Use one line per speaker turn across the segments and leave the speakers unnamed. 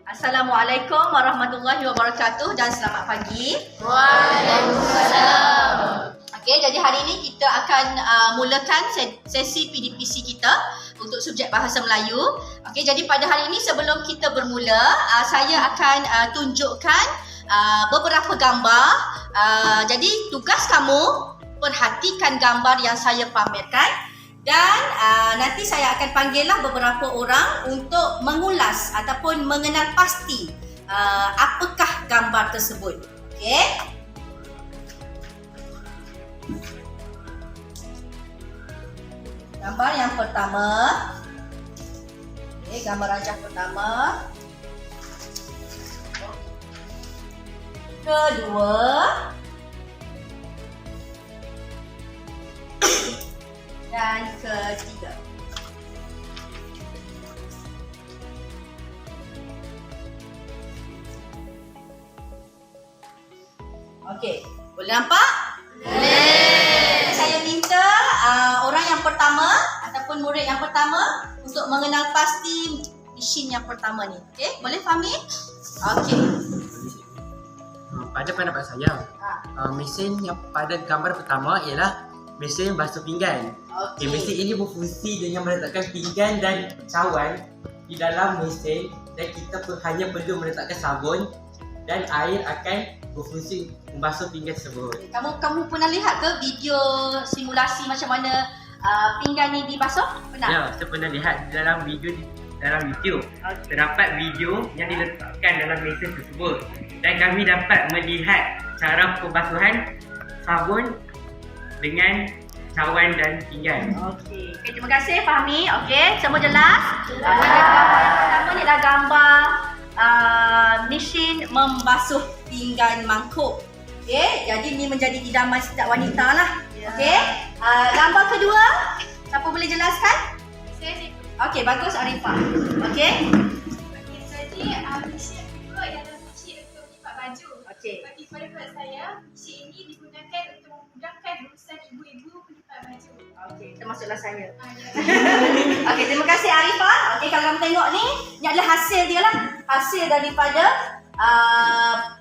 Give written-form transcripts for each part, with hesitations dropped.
Assalamualaikum warahmatullahi wabarakatuh dan selamat pagi.
Waalaikumsalam.
Okey, jadi hari ini kita akan mulakan sesi PDPC kita untuk subjek bahasa Melayu. Okey, jadi pada hari ini sebelum kita bermula, saya akan tunjukkan beberapa gambar. Jadi tugas kamu perhatikan gambar yang saya pamerkan. Dan nanti saya akan panggillah beberapa orang untuk mengulas ataupun mengenal pasti apakah gambar tersebut. Okey. Gambar yang pertama. Okey, gambar rancang pertama. Kedua. Dan ketiga. Okey, boleh nampak? Boleh. Saya minta orang yang pertama ataupun murid yang pertama untuk mengenal pasti mesin yang pertama ni. Okey, boleh Fahmi? Okey.
Pada pendapat saya, mesin yang pada gambar pertama ialah mesin basuh pinggan. Mesin ini berfungsi dengan meletakkan pinggan dan cawan di dalam mesin dan kita hanya perlu meletakkan sabun dan air akan berfungsi membasuh pinggan tersebut.
Kamu pernah lihat ke video simulasi macam mana pinggan ni dibasuh? Pernah?
Ya, saya pernah lihat dalam video dalam YouTube. Terdapat video yang diletakkan dalam mesin tersebut dan kami dapat melihat cara pembasuhan sabun dengan cawan dan pinggan.
Okey, terima kasih Fahmi. Okey, semua jelas? Jelas. Gambar yang pertama ni adalah gambar mesin membasuh pinggan mangkuk. Okey, jadi ni menjadi idaman setiap wanita lah. Okey, gambar kedua, siapa boleh jelaskan?
Saya
Okey, bagus Arifah. Okey.
jadi mesin kedua ialah mesin untuk melipat baju.
Okey.
Bagi pendapat saya, mesin ini digunakan untuk memudahkan urusan ibu-ibu melipat baju.
Okey, termasuklah saya.
Ya.
Okey, terima kasih Arifah. Okey, kalau kamu tengok ni adalah hasil dia lah. Hasil daripada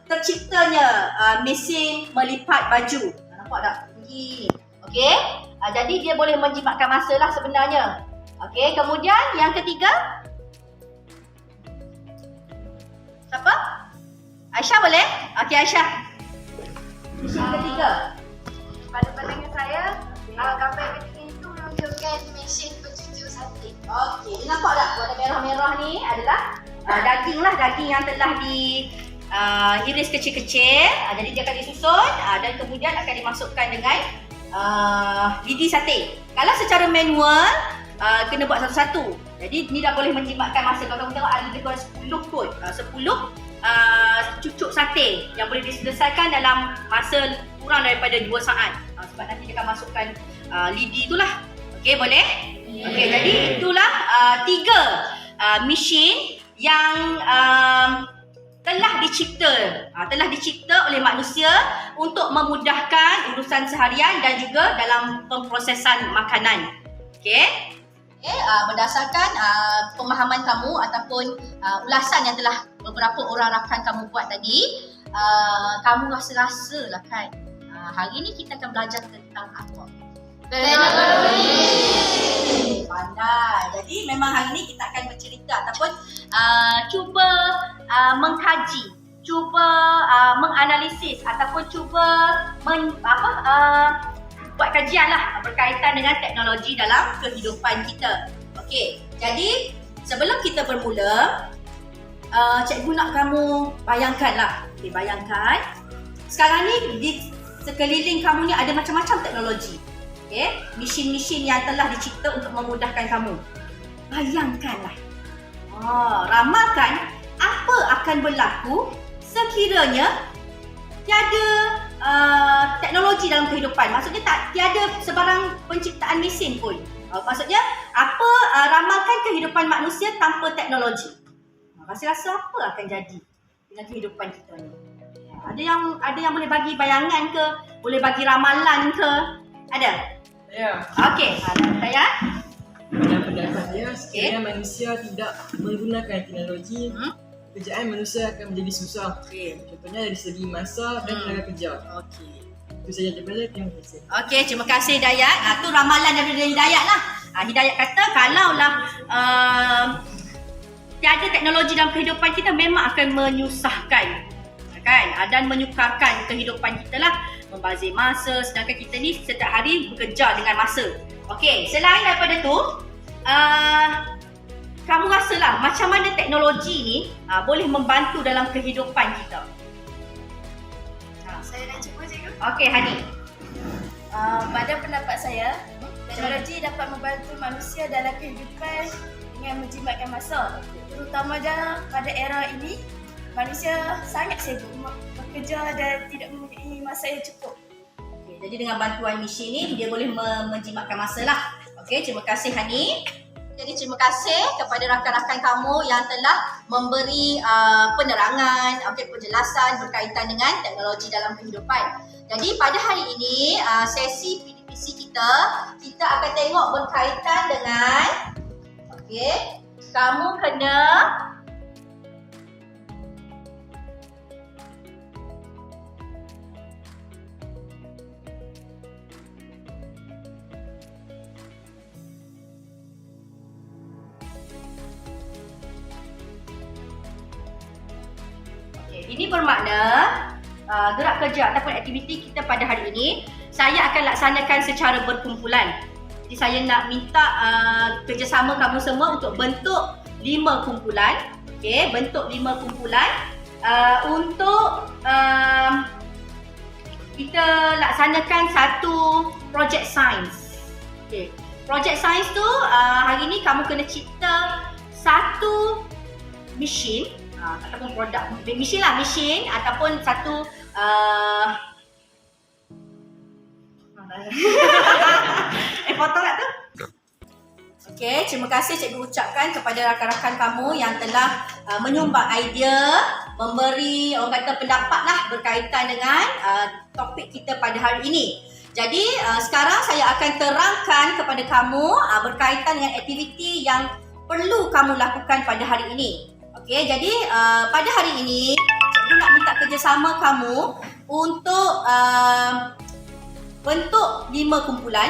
terciptanya mesin melipat baju. Nampak tak? Tinggi ni. Okey. Jadi dia boleh menjimatkan masa lah sebenarnya. Okey, kemudian yang ketiga. Siapa? Aisyah boleh? Okey, Aisyah. Yang ketiga.
Pada pandangan saya, gambar yang ketiga itu menunjukkan mesin pencuci sate.
Okey, ni nampak tak? Warna merah-merah ni adalah daging yang telah diiris kecil-kecil. Jadi dia akan disusun dan kemudian akan dimasukkan dengan lidi sate. Kalau secara manual, kena buat satu-satu. Jadi ni dah boleh menjimatkan masa. Kalau kamu tengok ada lebih kurang 10 kot. 10 cucuk sate yang boleh diselesaikan dalam masa kurang daripada 2 saat. Sebab nanti dia akan masukkan lidi itulah. Okey, boleh? Okey, jadi itulah 3 mesin yang telah dicipta oleh manusia untuk memudahkan urusan seharian dan juga dalam pemprosesan makanan. Okey? Berdasarkan pemahaman kamu ataupun ulasan yang telah beberapa orang rakan kamu buat tadi, kamu rasa-rasa lah kan, hari ni kita akan belajar tentang apa? Teknologi. Pandai. Jadi memang hari ni kita akan bercerita ataupun cuba mengkaji, cuba menganalisis ataupun cuba buat kajian lah berkaitan dengan teknologi dalam kehidupan kita. Okey, jadi sebelum kita bermula, cikgu nak kamu bayangkanlah. Okey, bayangkan sekarang ni di sekeliling kamu ni ada macam-macam teknologi. Okey, mesin-mesin yang telah dicipta untuk memudahkan kamu. Bayangkanlah. Ramalkan apa akan berlaku sekiranya tiada teknologi dalam kehidupan. Maksudnya tiada sebarang penciptaan mesin pun. Maksudnya apa ramalkan kehidupan manusia tanpa teknologi. Rasa-rasa apa akan jadi dengan kehidupan kita ni? Ada yang boleh bagi bayangan ke, boleh bagi ramalan ke? Ada?
Ya.
Okey, saya.
Pada pendapat saya, sekiranya manusia tidak menggunakan teknologi, pekerjaan manusia akan menjadi susah.
Okey.
Contohnya dari segi masa dan tenaga kerja.
Okey.
Itu saja daripada terima kasih.
Okey, terima kasih Hidayat. Tu ramalan daripada Hidayat lah. Hidayat kata kalaulah tiada teknologi dalam kehidupan kita memang akan menyusahkan, kan? Dan menyukarkan kehidupan kita lah. Membazir masa, sedangkan kita ni setiap hari bekerja dengan masa. Okey, selain daripada tu, kamu rasalah macam mana teknologi ni boleh membantu dalam kehidupan kita?
Saya nak cuba cikgu.
Okey, Hani.
Pada pendapat saya, teknologi dapat membantu manusia dalam kehidupan dengan menjimatkan masa. Terutama pada era ini, manusia sangat sibuk bekerja dan tidak mempunyai masa yang cukup.
Okay, jadi dengan bantuan mesin ni dia boleh menjimatkan masa lah. Okey, terima kasih Hani. Jadi terima kasih kepada rakan-rakan kamu yang telah memberi penerangan, penjelasan berkaitan dengan teknologi dalam kehidupan. Jadi pada hari ini sesi PDPC kita akan tengok berkaitan dengan kamu kena ini bermakna gerak kerja ataupun aktiviti kita pada hari ini saya akan laksanakan secara berkumpulan. Jadi saya nak minta kerjasama kamu semua untuk bentuk 5 kumpulan. Okey, bentuk 5 kumpulan untuk kita laksanakan satu projek sains. Okey, projek sains tu hari ni kamu kena cipta satu mesin ataupun produk mesin lah, mesin ataupun satu potong tak tu? Okey, terima kasih cikgu ucapkan kepada rakan-rakan kamu yang telah menyumbang idea, memberi orang kata pendapat lah berkaitan dengan topik kita pada hari ini. Jadi sekarang saya akan terangkan kepada kamu berkaitan dengan aktiviti yang perlu kamu lakukan pada hari ini. Okey, jadi pada hari ini cikgu nak minta kerjasama kamu untuk bentuk 5 kumpulan.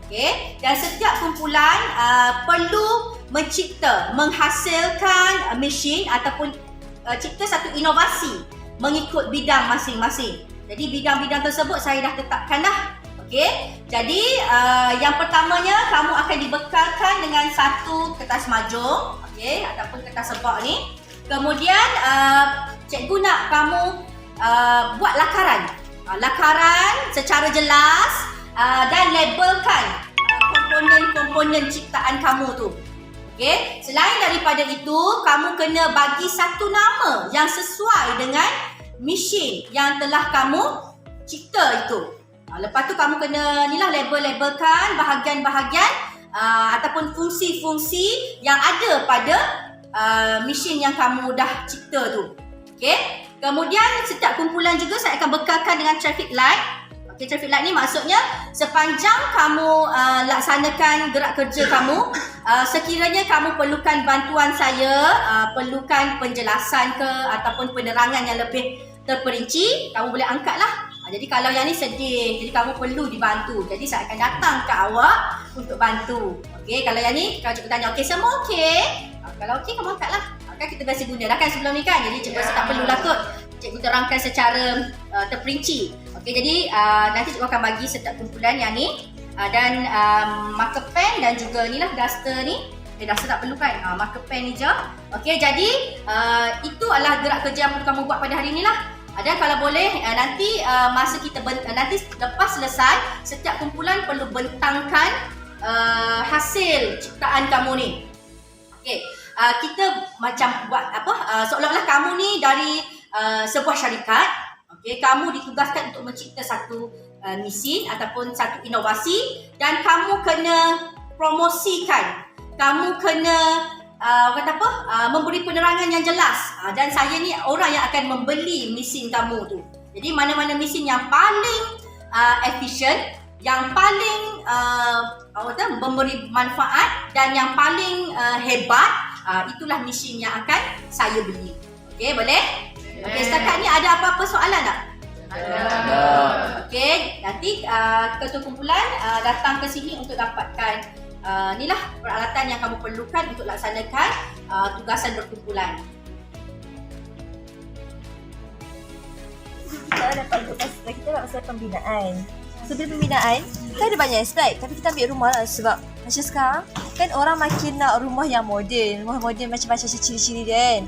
Okey, dan setiap kumpulan perlu menghasilkan mesin ataupun cipta satu inovasi mengikut bidang masing-masing. Jadi bidang-bidang tersebut saya dah tetapkan dah. Okey, jadi yang pertamanya kamu akan dibekalkan dengan satu kertas majung, okey, ataupun kertas sebak ni. Kemudian cikgu nak kamu buat lakaran. Lakaran secara jelas dan labelkan komponen-komponen ciptaan kamu tu. Okey, selain daripada itu, kamu kena bagi satu nama yang sesuai dengan mesin yang telah kamu cipta itu. Lepas tu kamu kena label-labelkan bahagian-bahagian ataupun fungsi-fungsi yang ada pada mesin yang kamu dah cipta tu. Okey. Kemudian setiap kumpulan juga saya akan bekalkan dengan traffic light. Okey, traffic light ni maksudnya sepanjang kamu laksanakan gerak kerja kamu, sekiranya kamu perlukan bantuan saya, perlukan penjelasan ke ataupun penerangan yang lebih terperinci, kamu boleh angkatlah. Jadi kalau yang ni sedih, jadi kamu perlu dibantu. Jadi saya akan datang ke awak untuk bantu. Okey, kalau yang ni kalau cikgu tanya, okey semua okey? Kalau okey kamu angkatlah. Kan kita biasa guna dah kan sebelum ni kan. Jadi cikgu rasa tak perlulah kot cikgu terangkan secara terperinci. Okey, jadi nanti cikgu akan bagi setiap kumpulan yang ni dan marker pen dan juga ni lah duster ni. Duster tak perlu kan? Marker pen ni je. Okey, jadi itu adalah gerak kerja yang perlu kamu buat pada hari ni lah. Dan kalau boleh nanti masa kita nanti lepas selesai setiap kumpulan perlu bentangkan hasil ciptaan kamu ni. Okey, kita macam buat seolah-olah kamu ni dari sebuah syarikat. Okey, kamu ditugaskan untuk mencipta satu mesin ataupun satu inovasi dan kamu kena promosikan. Kamu kena memberi penerangan yang jelas. Dan saya ni orang yang akan membeli mesin kamu tu. Jadi mana-mana mesin yang paling efisien, yang paling memberi manfaat dan yang paling hebat, itulah mesin yang akan saya beli. Okey, boleh? Okey, setakat ni ada apa-apa soalan tak? Okey, nanti ketua kumpulan datang ke sini untuk dapatkan inilah peralatan yang kamu perlukan untuk laksanakan tugasan berkumpulan.
Kita dapat tugas, kita nak pasal pembinaan. Sebelum pembinaan, kita ada banyak slide, tapi kita ambil rumah lah sebab macam sekarang kan orang makin nak rumah yang moden. Rumah moden macam-macam ciri-ciri dia kan.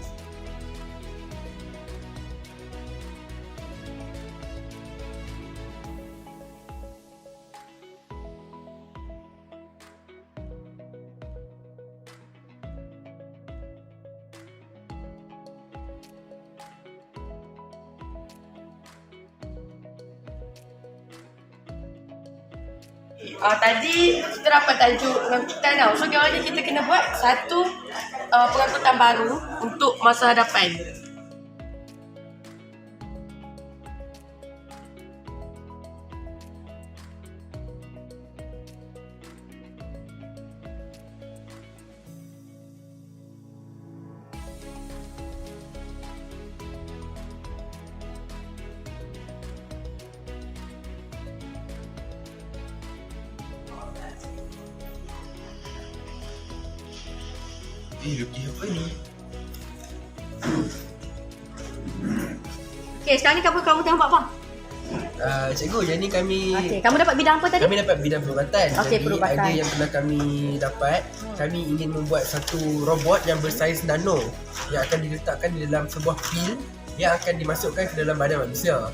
Tadi kita dapat tajuk pengangkutan tau. So kiranya kita kena buat satu pengangkutan baru untuk masa hadapan.
Lukis apa ni?
Okey, sekarang ni kamu tengok buat apa?
Cikgu, yang ni kami
Kamu dapat bidang apa tadi?
kami dapat bidang perubatan.
Okey,
Jadi
perubatan.
idea yang telah kami dapat, kami ingin membuat satu robot yang bersaiz nano yang akan diletakkan di dalam sebuah pil yang akan dimasukkan ke dalam badan manusia.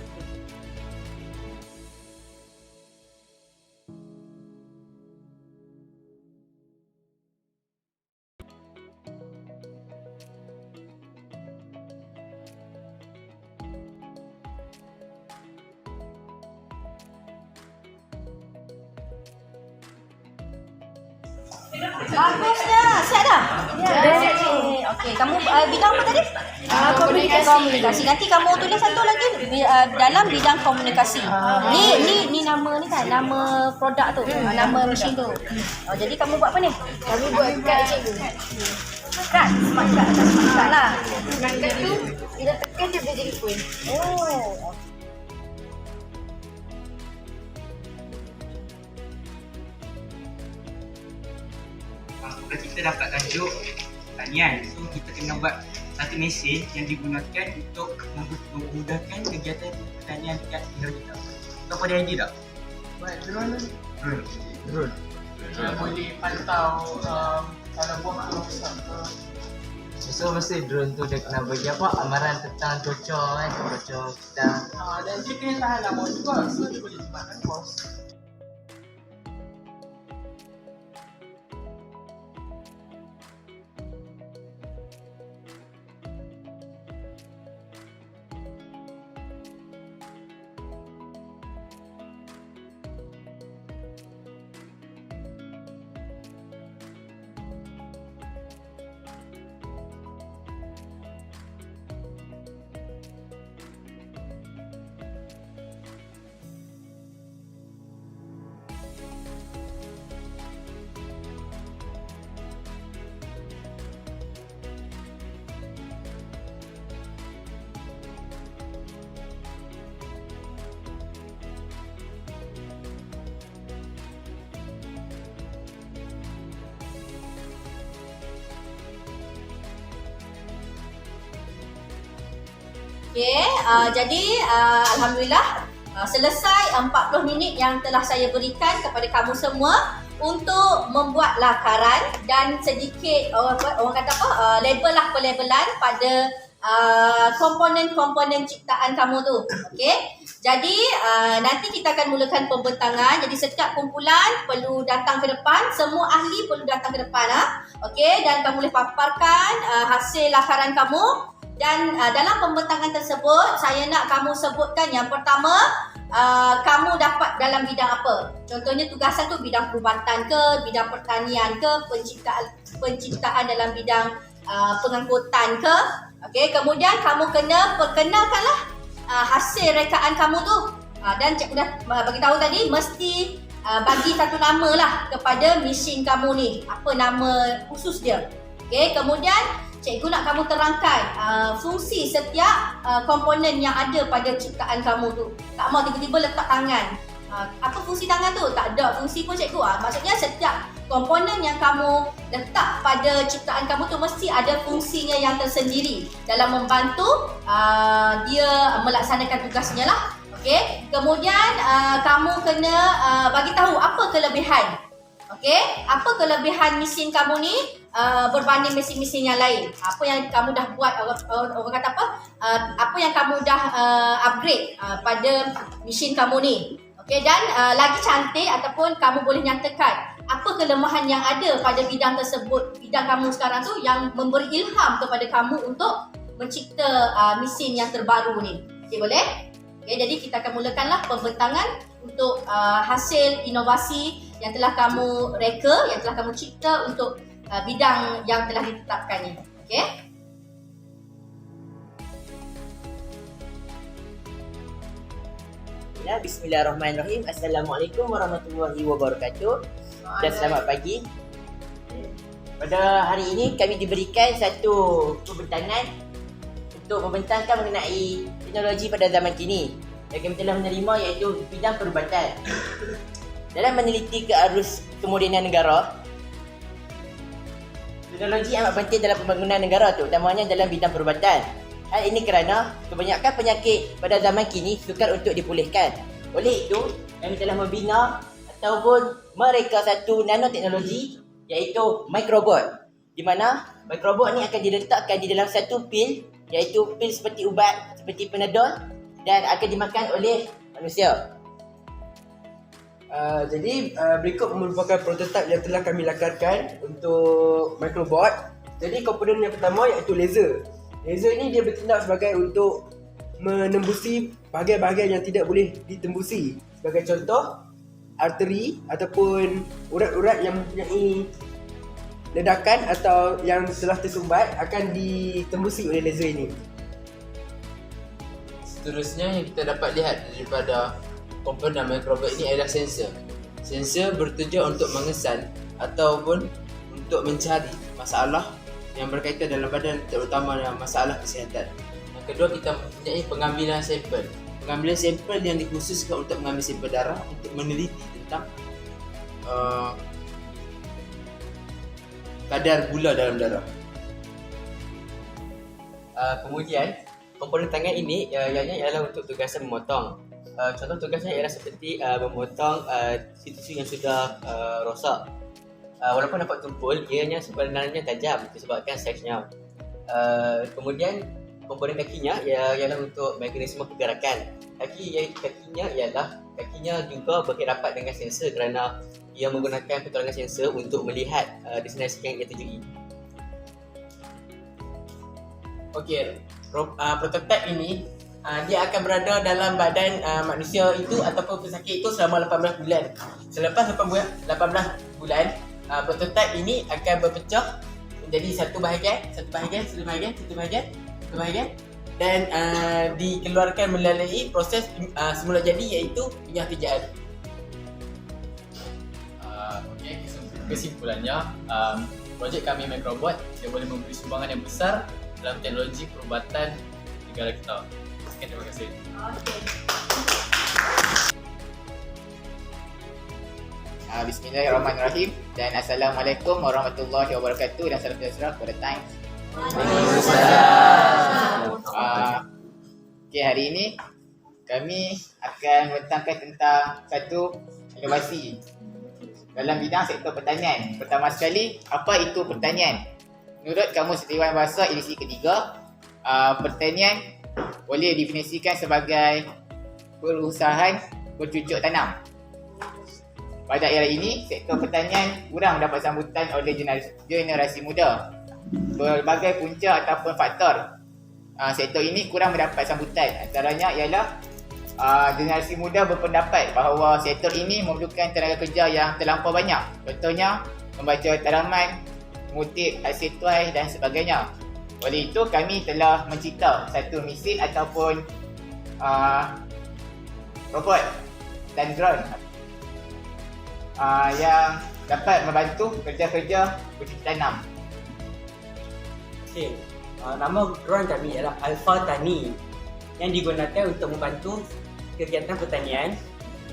Bagusnya. Siap dah? Ya. Okey, kamu bidang apa tadi? Komunikasi. Nanti kamu tulis satu lagi dalam bidang komunikasi. Ni nama ni kan, nama produk tu, nama mesin tu. Jadi kamu buat apa ni?
Kami buat kad cikgu.
Kad, smart card lah.
Kad tu bila tekan dia boleh jadi phone.
Oh.
Kita dapat tajuk pertanian. So kita kena buat satu mesin yang digunakan untuk memudahkan kegiatan pertanian dekat negara kita. Kau ada idea tak?
Buat drone tu.
Drone.
Boleh pantau kalau buah tu rosak ke.
So mesti drone tu dia kena bagi apa amaran tentang cuaca kan, cuaca kita.
Dan dia kena tahan lama juga. So dia boleh cepatkan kos.
Okey, jadi alhamdulillah selesai 40 minit yang telah saya berikan kepada kamu semua untuk membuat lakaran dan sedikit orang kata apa label lah pelabelan pada komponen-komponen ciptaan kamu tu. Okey. Jadi nanti kita akan mulakan pembentangan. Jadi setiap kumpulan perlu datang ke depan, semua ahli perlu datang ke depan Okey, dan kamu boleh paparkan hasil lakaran kamu. Dan dalam pembentangan tersebut, saya nak kamu sebutkan yang pertama, kamu dapat dalam bidang apa. Contohnya tugasan tu bidang perubatan ke, bidang pertanian ke, penciptaan dalam bidang pengangkutan ke. Okey, kemudian kamu kena perkenalkanlah hasil rekaan kamu tu. Dan cikgu dah bagi tahu tadi, mesti bagi satu nama lah kepada mesin kamu ni. Apa nama khusus dia. Okey, kemudian cikgu nak kamu terangkan fungsi setiap komponen yang ada pada ciptaan kamu tu. Tak mau tiba-tiba letak tangan. Apa fungsi tangan tu? Tak ada fungsi pun cikgu. Maksudnya setiap komponen yang kamu letak pada ciptaan kamu tu mesti ada fungsinya yang tersendiri dalam membantu dia melaksanakan tugasnya lah. Okey. Kemudian kamu kena bagi tahu apa kelebihan. Okey, apa kelebihan mesin kamu ni berbanding mesin-mesin yang lain? Apa yang kamu dah buat, orang kata apa? Apa yang kamu dah upgrade pada mesin kamu ni? Okey, dan lagi cantik ataupun kamu boleh nyatakan apa kelemahan yang ada pada bidang tersebut, bidang kamu sekarang tu yang memberi ilham kepada kamu untuk mencipta mesin yang terbaru ni. Okey, boleh? Okey, jadi kita akan mulakanlah pembentangan untuk hasil inovasi yang telah kamu reka, yang telah kamu cipta untuk bidang yang telah ditetapkan ni. Okey?
Ya, bismillahirrahmanirrahim. Assalamualaikum warahmatullahi wabarakatuh. Dan selamat pagi. Pada hari ini kami diberikan satu pembentangan untuk membentangkan mengenai teknologi pada zaman kini yang kami telah menerima, iaitu bidang perubatan. Dalam meneliti ke arus kemodenan negara, teknologi amat penting dalam pembangunan negara, terutamanya dalam bidang perubatan. Hal ini kerana kebanyakan penyakit pada zaman kini sukar untuk dipulihkan. Oleh itu, kami telah membina ataupun mereka satu nanoteknologi, iaitu microbot, di mana microbot ni akan diletakkan di dalam satu pil, iaitu pil seperti ubat, seperti Panadol, dan akan dimakan oleh manusia.
Jadi berikut merupakan prototipe yang telah kami lakarkan untuk microbot. Jadi komponen yang pertama iaitu laser. Laser ini dia bertindak sebagai untuk menembusi bahagian-bahagian yang tidak boleh ditembusi. Sebagai contoh, arteri ataupun urat-urat yang mempunyai ledakan atau yang telah tersumbat akan ditembusi oleh laser ini.
Seterusnya yang kita dapat lihat daripada komponen microbot ini adalah sensor. Sensor bertujuan untuk mengesan ataupun untuk mencari masalah yang berkaitan dalam badan, terutama dalam masalah kesihatan. Yang kedua, kita mempunyai pengambilan sampel. Pengambilan sampel yang dikhususkan untuk mengambil sampel darah untuk meneliti tentang kadar gula dalam darah. Kemudian komponen tangan ini ianya ialah untuk tugasan memotong. Contoh tugasnya ialah seperti memotong tisu yang sudah rosak. Walaupun nampak tumpul, ianya sebenarnya tajam disebabkan saiznya. Kemudian komponen kakinya ialah untuk mekanisme pergerakan. Kakinya juga begitu rapat dengan sensor kerana ia menggunakan pertolongan sensor untuk melihat destinasi yang ia tujui. Okey, prototipe ini dia akan berada dalam badan manusia itu ataupun pesakit itu selama 18 bulan. Selepas 18 bulan, prototipe ini akan berpecah menjadi satu bahagian dan dikeluarkan melalui proses semula jadi, iaitu penyahtiaan.
Okey, kesimpulannya, projek kami Microbot dia boleh memberi sumbangan yang besar dalam teknologi perubatan negara kita. Sekian, terima kasih.
Bismillahirrahmanirrahim dan Assalamualaikum warahmatullahi wabarakatuh dan salam sejahtera kepada Times. Okay, hari ini kami akan membentangkan tentang satu inovasi dalam bidang sektor pertanian. Pertama sekali, apa itu pertanian? Menurut Kamus Dewan Bahasa edisi ketiga, pertanian boleh definisikan sebagai perusahaan bercucuk tanam. Pada era ini, sektor pertanian kurang mendapat sambutan oleh generasi muda. Berbagai punca ataupun faktor sektor ini kurang mendapat sambutan. Antaranya ialah generasi muda berpendapat bahawa sektor ini memerlukan tenaga kerja yang terlampau banyak. Contohnya, membaca tanaman, mengutip hasil tuai dan sebagainya. Oleh itu, kami telah mencipta satu mesin ataupun robot dan drone yang dapat membantu kerja-kerja bercucuk tanam.
Okay. Nama drone kami ialah Alpha Tani yang digunakan untuk membantu kegiatan pertanian.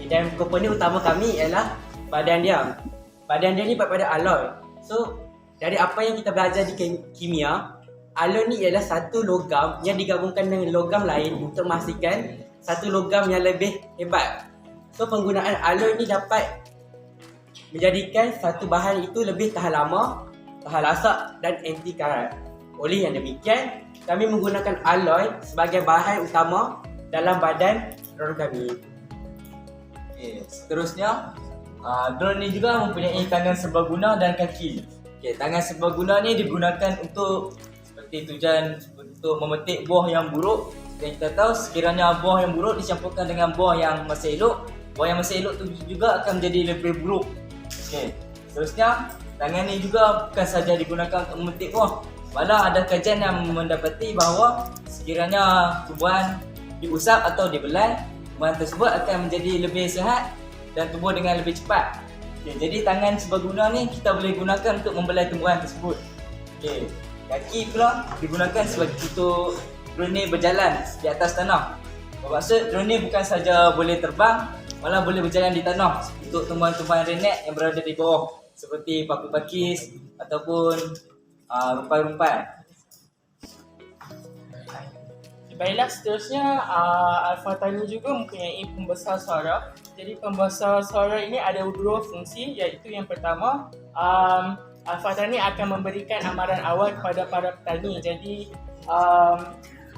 Dan komponen utama kami ialah badan dia. Badan dia ni pada alloy. So, dari apa yang kita belajar di kimia, alloy ni ialah satu logam yang digabungkan dengan logam lain untuk menghasilkan satu logam yang lebih hebat. So, penggunaan alloy ni dapat menjadikan satu bahan itu lebih tahan lama, tahan lasak dan anti karat. Oleh yang demikian, kami menggunakan alloy sebagai bahan utama dalam badan drone kami.
Okay, seterusnya, drone ni juga mempunyai tangan serbaguna dan kaki. Okay, tangan serbaguna ni digunakan untuk seperti tujuan untuk memetik buah yang buruk. Dan kita tahu sekiranya buah yang buruk dicampurkan dengan buah yang masih elok, buah yang masih elok tu juga akan menjadi lebih buruk. Okay, seterusnya, tangan ni juga bukan sahaja digunakan untuk memetik buah. Malah ada kajian yang mendapati bahawa sekiranya tumbuhan diusap atau dibelah, tumbuhan tersebut akan menjadi lebih sihat dan tumbuh dengan lebih cepat. Okay, jadi tangan serbaguna ni kita boleh gunakan untuk membelai tumbuhan tersebut. Okay, kaki pula digunakan sebagai untuk drone ni berjalan di atas tanah. Bermaksud drone ni bukan saja boleh terbang, malah boleh berjalan di tanah untuk tumbuhan-tumbuhan renek yang berada di bawah seperti paku pakis ataupun rumpai-rumpai.
Baiklah, seterusnya Alpha Tani juga mempunyai pembesar suara. Jadi pembesar suara ini ada dua fungsi, iaitu yang pertama, Alpha Tani akan memberikan amaran awal kepada para petani. Jadi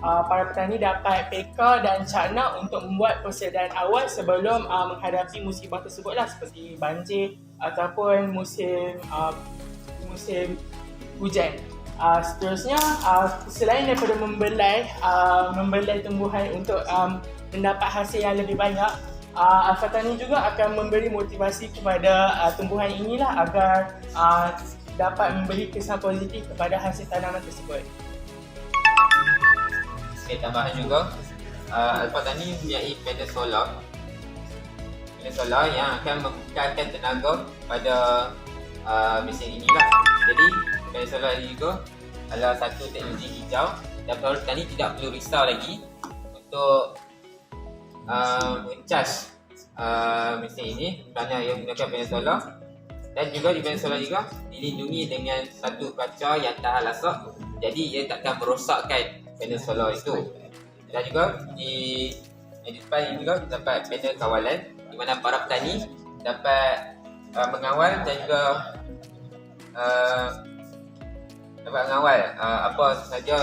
para petani dapat peka dan cakna untuk membuat persediaan awal sebelum menghadapi musibah tersebutlah, seperti banjir ataupun musim hujan. Seterusnya, selain daripada membelai tumbuhan untuk mendapat hasil yang lebih banyak, Alpha Tani juga akan memberi motivasi kepada tumbuhan inilah agar dapat memberi kesan positif kepada hasil tanaman tersebut.
Okay, tambahan juga, Alpha Tani mempunyai panel solar. Panel solar yang akan membukakan tenaga pada mesin inilah. Jadi panel solar ini juga adalah satu teknologi hijau dan para petani tidak perlu risau lagi untuk mencas mesin ini kerana ia menggunakan panel solar. Dan juga di panel solar juga dilindungi dengan satu kaca yang tahan lasak, jadi ia takkan merosakkan panel solar itu. Dan juga di depan ini juga dapat panel kawalan di mana para petani dapat mengawal dan juga dapat mengawal apa sahaja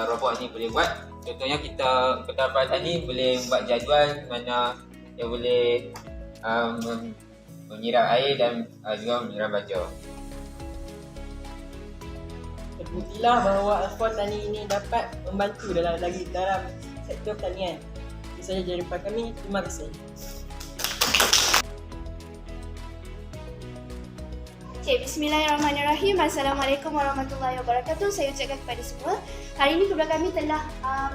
robot ini boleh buat. Contohnya kita para petani boleh buat jadual di mana dia boleh menyiram air dan juga menyiram baju.
Terbuktilah bahawa Alpha Tani ini dapat membantu dalam sektor pertanian. Itu sahaja jawapan kami. Terima kasih.
Okay, bismillahirrahmanirrahim. Assalamualaikum warahmatullahi wabarakatuh. Saya ucapkan kepada semua. Hari ini kepada kami telah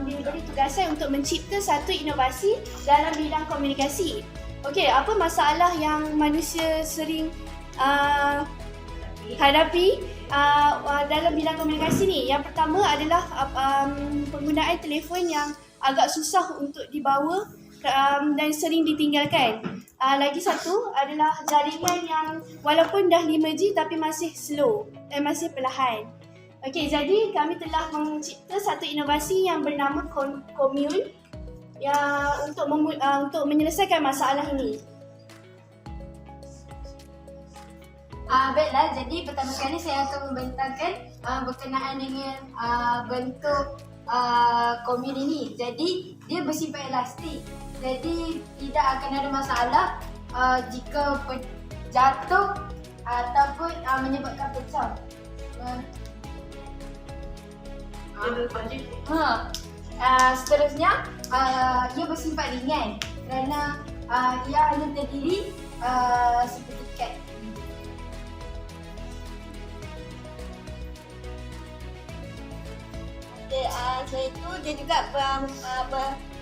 diberi tugasan untuk mencipta satu inovasi dalam bidang komunikasi. Okey, apa masalah yang manusia sering hadapi dalam bidang komunikasi ni? Yang pertama adalah penggunaan telefon yang agak susah untuk dibawa dan sering ditinggalkan. Lagi satu adalah jaringan yang walaupun dah 5G tapi masih slow dan masih perlahan. Okey, jadi kami telah mencipta satu inovasi yang bernama Commune untuk menyelesaikan masalah ini.
Baiklah, jadi pertama kali saya akan membentangkan berkenaan dengan bentuk Commune ini. Jadi dia bersifat elastik. Jadi tidak akan ada masalah jika jatuh ataupun menyebabkan pecah. Seterusnya ia bersifat ringan kerana ia hanya terdiri seperti kad.
Selain itu dia juga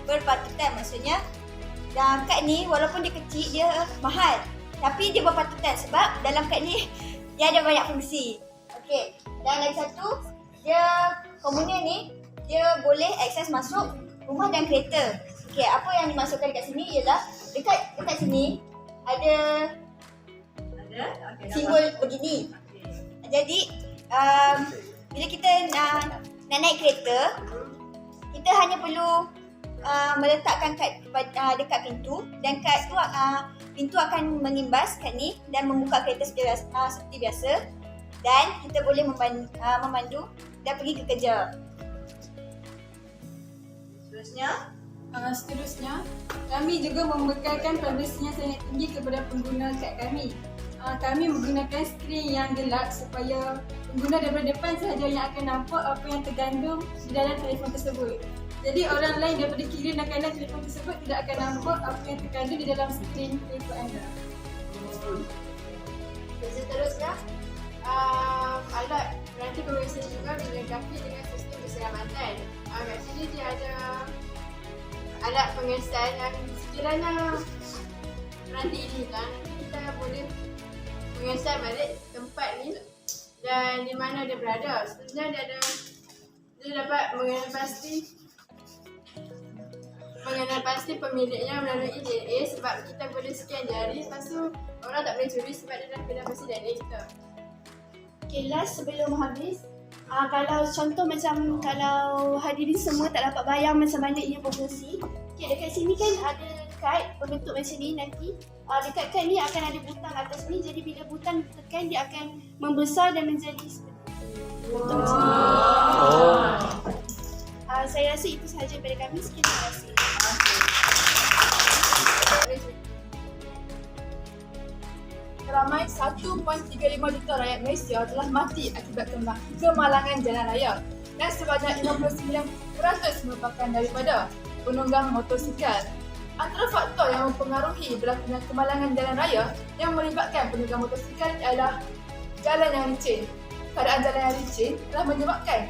berpatutan, maksudnya dalam kad ni walaupun dia kecil dia mahal, tapi dia berpatutan sebab dalam kad ni dia ada banyak fungsi. Okey, dan lagi satu
dia komunion ni dia boleh akses masuk rumah dan kereta. Okey, apa yang dimasukkan dekat sini ialah dekat sini ada simbol begini. Jadi bila kita nak naik kereta, kita hanya perlu meletakkan kad dekat pintu dan kad tu pintu akan mengimbas kad ni dan membuka kereta seperti biasa dan kita boleh memandu dan pergi ke kerja.
Seterusnya, kami juga membekalkan privasinya sangat tinggi kepada pengguna kad kami. Kami menggunakan skrin yang gelap supaya pengguna daripada depan sahaja yang akan nampak apa yang tergandung di dalam telefon tersebut. Jadi orang lain daripada kiri dan kanan telefon tersebut tidak akan nampak apa yang tergandung di dalam skrin telefon anda.
Seterusnya,
Alat peranti pemeriksaan juga dilengkapi dengan sistem keselamatan. Kat sini dia ada alat pemeriksaan yang sekiranya peranti ini hilang, nanti kita boleh mengesah balik tempat ni dan di mana dia berada. Sebenarnya dia dapat mengenal pasti pemiliknya melalui DNA sebab kita boleh scan jari, lepas tu orang tak boleh curi sebab dia dah kenal pasti DNA kita.
okay, last sebelum habis, kalau contoh macam kalau hadirin semua tak dapat bayang macam mana ia berfungsi, okay, dekat sini kan ada kad berbentuk macam ni nanti. Dekat kad ni akan ada butang atas ni, jadi bila butang ditekan dia akan membesar dan menjadi seperti bentuk macam ni. Saya rasa itu sahaja daripada kami. Sekian, terima kasih.
Ramai 1.35 juta rakyat Malaysia telah mati akibat kemalangan jalan raya dan sebanyak 59% merupakan daripada penunggang motosikal. Antara faktor yang mempengaruhi berlakunya kemalangan jalan raya yang melibatkan penunggang motosikal ialah jalan yang licin. Keadaan jalan yang licin telah menyebabkan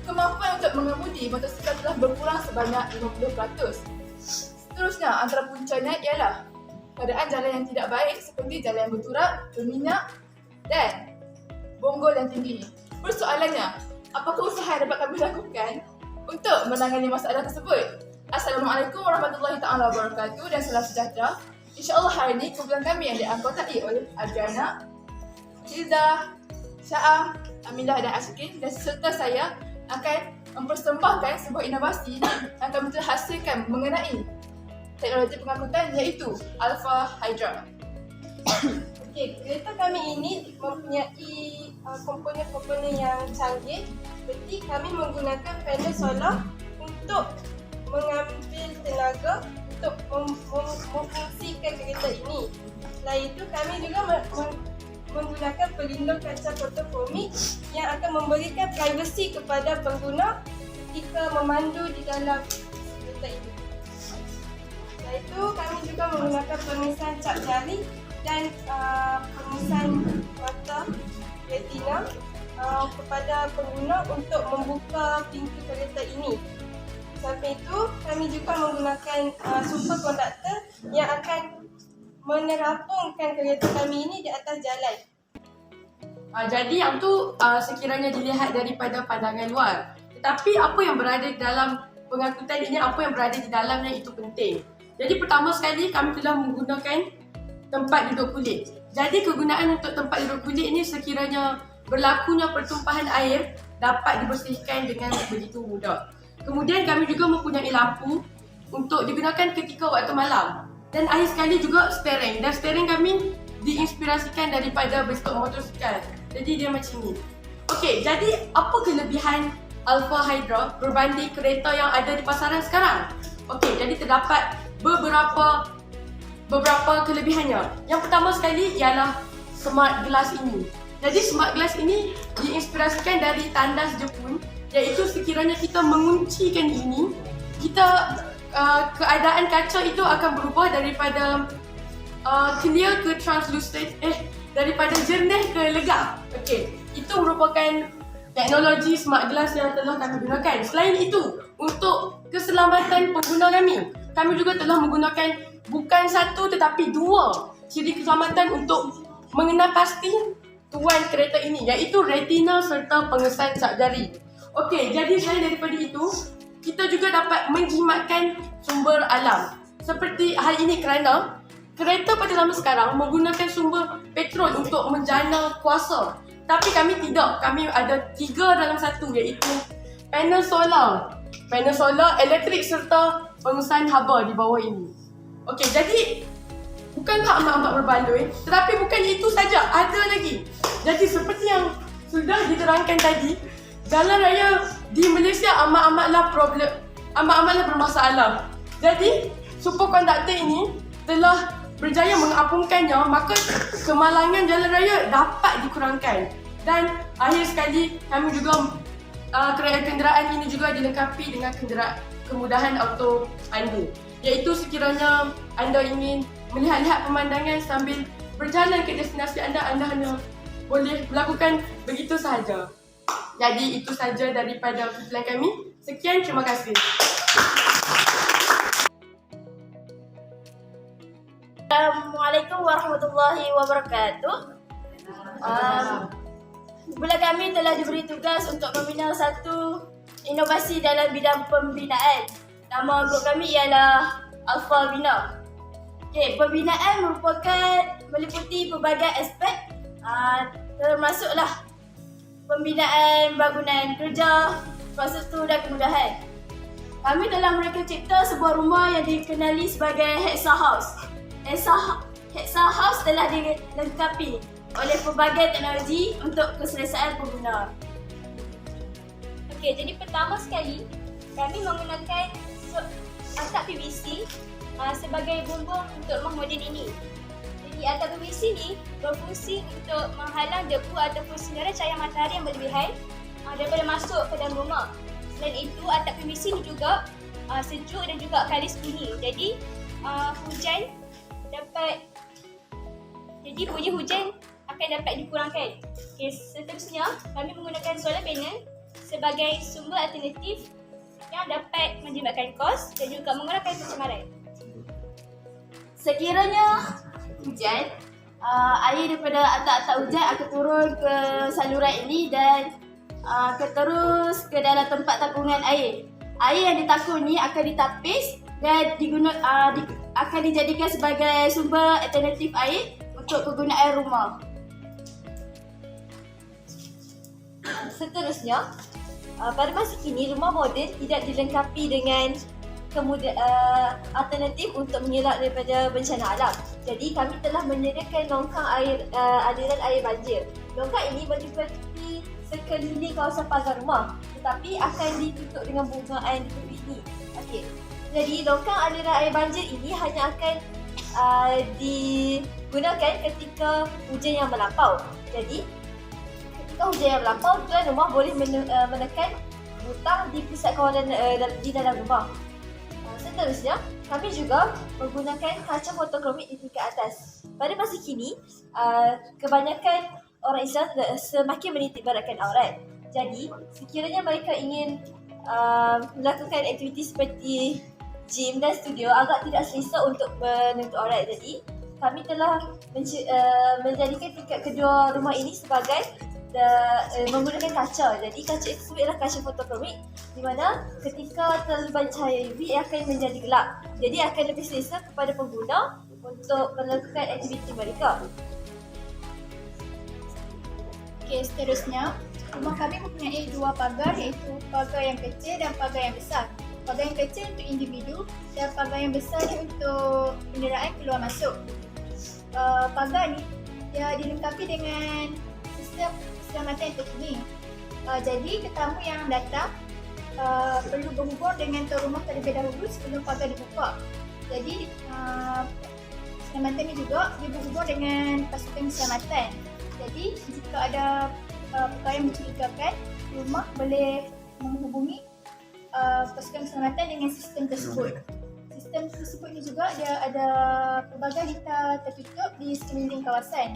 kemampuan untuk mengemudi motosikal telah berkurang sebanyak 50%. Seterusnya, antara puncanya ialah keadaan jalan yang tidak baik seperti jalan yang berturap, berminyak dan bonggol yang tinggi. Persoalannya, apakah usaha yang dapat kami lakukan untuk menangani masalah tersebut? Assalamualaikum warahmatullahi taala wabarakatuh dan salam sejahtera. InsyaAllah hari ini kumpulan kami yang dianggotai oleh Adriana, Iza, Syah, Aminah dan Ashkin dan serta saya akan mempersembahkan sebuah inovasi yang kami telah hasilkan mengenai teknologi pengangkutan iaitu Alpha Hydra.
Okey, kereta kami ini mempunyai komponen-komponen yang canggih seperti kami menggunakan panel solar untuk mengambil tenaga untuk memfungsikan kereta ini. Selain itu, kami juga menggunakan pelindung kaca fotofomik yang akan memberikan privasi kepada pengguna ketika memandu di dalam kereta ini. Selain itu, kami juga menggunakan pemisahan cap jari dan pemisahan mata retina kepada pengguna untuk membuka pintu kereta ini. Sampai itu, kami juga menggunakan superkonduktor yang akan menerapungkan kereta kami ini di atas jalan.
Jadi yang tu sekiranya dilihat daripada pandangan luar. Tetapi apa yang berada di dalam pengangkutan ini, apa yang berada di dalamnya itu penting. Jadi pertama sekali kami telah menggunakan tempat duduk kulit. Jadi kegunaan untuk tempat duduk kulit ini sekiranya berlakunya pertumpahan air dapat dibersihkan dengan begitu mudah. Kemudian kami juga mempunyai lampu untuk digunakan ketika waktu malam. Dan akhir sekali juga steering. Dan steering kami diinspirasikan daripada bentuk motosikal. Jadi dia macam ni. Okey, jadi apa kelebihan Alpha Hydra berbanding kereta yang ada di pasaran sekarang? Okey, jadi terdapat beberapa kelebihannya. Yang pertama sekali ialah smart glass ini. Jadi smart glass ini diinspirasikan dari tandas Jepun, iaitu sekiranya kita menguncikan ini, kita keadaan kaca itu akan berubah daripada clear ke translucent, daripada jernih ke legap. Okey, itu merupakan teknologi smart glass yang telah kami gunakan. Selain itu, untuk keselamatan pengguna kami juga telah menggunakan bukan satu tetapi dua ciri keselamatan untuk mengenal pasti tuan kereta ini, iaitu retina serta pengesan cap jari. Okey, jadi selain daripada itu, kita juga dapat menjimatkan sumber alam. Seperti hal ini kerana kereta pada zaman sekarang menggunakan sumber petrol untuk menjana kuasa. Tapi kami tidak. Kami ada 3 dalam 1, iaitu panel solar, elektrik serta pengesan haba di bawah ini. Okey, jadi bukanlah amat-amat berbaloi, tetapi bukan itu saja, ada lagi. Jadi seperti yang sudah diterangkan tadi, jalan raya di Malaysia amat-amatlah bermasalah. Jadi superkonduktor ini telah berjaya mengapungkannya, maka kemalangan jalan raya dapat dikurangkan. Dan akhir sekali kami juga kenderaan ini juga dilengkapi dengan kemudahan auto undo, iaitu sekiranya anda ingin melihat-lihat pemandangan sambil berjalan ke destinasi anda hanya boleh melakukan begitu sahaja. Jadi itu saja daripada kumpulan kami. Sekian, terima kasih.
Assalamualaikum warahmatullahi wabarakatuh. Kumpulan kami telah diberi tugas untuk membina satu inovasi dalam bidang pembinaan. Nama grup kami ialah Alpha Bina. Okay, pembinaan meliputi pelbagai aspek, termasuklah pembinaan bangunan kerja, infrastruktur dan kemudahan. Kami telah mereka cipta sebuah rumah yang dikenali sebagai Hexa House. Hexa House telah dilengkapi oleh pelbagai teknologi untuk keselesaan pengguna.
Okey, jadi pertama sekali kami menggunakan atap PVC sebagai bumbung untuk rumah moden ini. Jadi atap PVC ni berfungsi untuk menghalang debu ataupun sinaran cahaya matahari yang berlebihan daripada masuk ke dalam rumah. Selain itu, atap PVC ni juga sejuk dan juga kalis bunyi. Jadi bunyi hujan akan dapat dikurangkan. Okay, seterusnya kami menggunakan solar panel sebagai sumber alternatif yang dapat menjimatkan kos dan juga mengurangkan pencemaran.
Sekiranya hujan, air daripada atap-atap hujan akan turun ke saluran ini dan akan terus ke dalam tempat tapungan air. Air yang ditakung ni akan ditapis dan akan dijadikan sebagai sumber alternatif air untuk kegunaan rumah.
Seterusnya, pada masa kini rumah moden tidak dilengkapi dengan alternatif untuk mengelak daripada bencana alam. Jadi kami telah menyediakan longkang aliran air banjir. Longkang ini meliputi sekeliling kawasan pagar rumah, tetapi akan ditutup dengan bungaan di ini. Okey. Jadi longkang aliran air banjir ini hanya akan digunakan ketika hujan yang melampau. Jadi ketika hujan yang melampau, tuan rumah boleh menekan butang di pusat kawalan di dalam rumah. Seterusnya, kami juga menggunakan kaca fotokromik di tingkat atas. Pada masa kini, kebanyakan orang Islam semakin menitik beratkan aurat. Jadi, sekiranya mereka ingin melakukan aktiviti seperti gym dan studio agak tidak selesa untuk menutup aurat. Jadi, kami telah menjadikan tingkat kedua rumah ini sebagai menggunakan kaca. Jadi kaca itu adalah kaca fotokromik di mana ketika terlalu banyak cahaya UV ia akan menjadi gelap. Jadi akan lebih selesa kepada pengguna untuk melakukan aktiviti mereka.
Okey, seterusnya rumah kami mempunyai 2 pagar, iaitu pagar yang kecil dan pagar yang besar. Pagar yang kecil untuk individu dan pagar yang besar untuk kenderaan keluar masuk. Pagar ni dia dilengkapi dengan sistem keselamatan yang terkini. Jadi tetamu yang datang perlu berhubung dengan tuan rumah terlebih dahulu sebelum pagar dibuka. Jadi keselamatan ni juga dia berhubung dengan pasukan keselamatan. Jadi jika ada perkara yang mencurigakan, rumah boleh menghubungi pasukan keselamatan dengan sistem tersebut. Sistem tersebut ni juga dia ada pelbagai litar tertutup di sekeliling kawasan.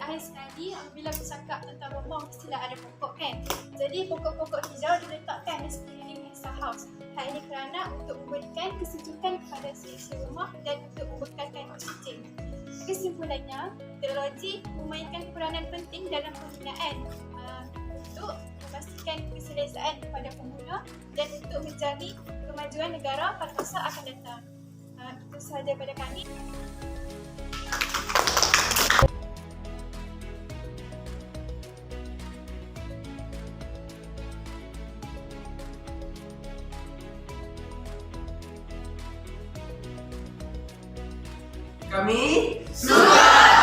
Akhir sekali, apabila bercakap tentang rumah, mestilah ada pokok kan. Jadi pokok-pokok hijau diletakkan di sekeliling Hexa House. Hal ini kerana untuk memberikan kesejukan kepada seisi rumah dan untuk membekalkan oksigen. Kesimpulannya, teknologi memainkan peranan penting dalam pembinaan untuk memastikan keselesaan pada pengguna dan untuk menjamin kemajuan negara pada masa akan datang. Itu sahaja pada kami.
Kami suka.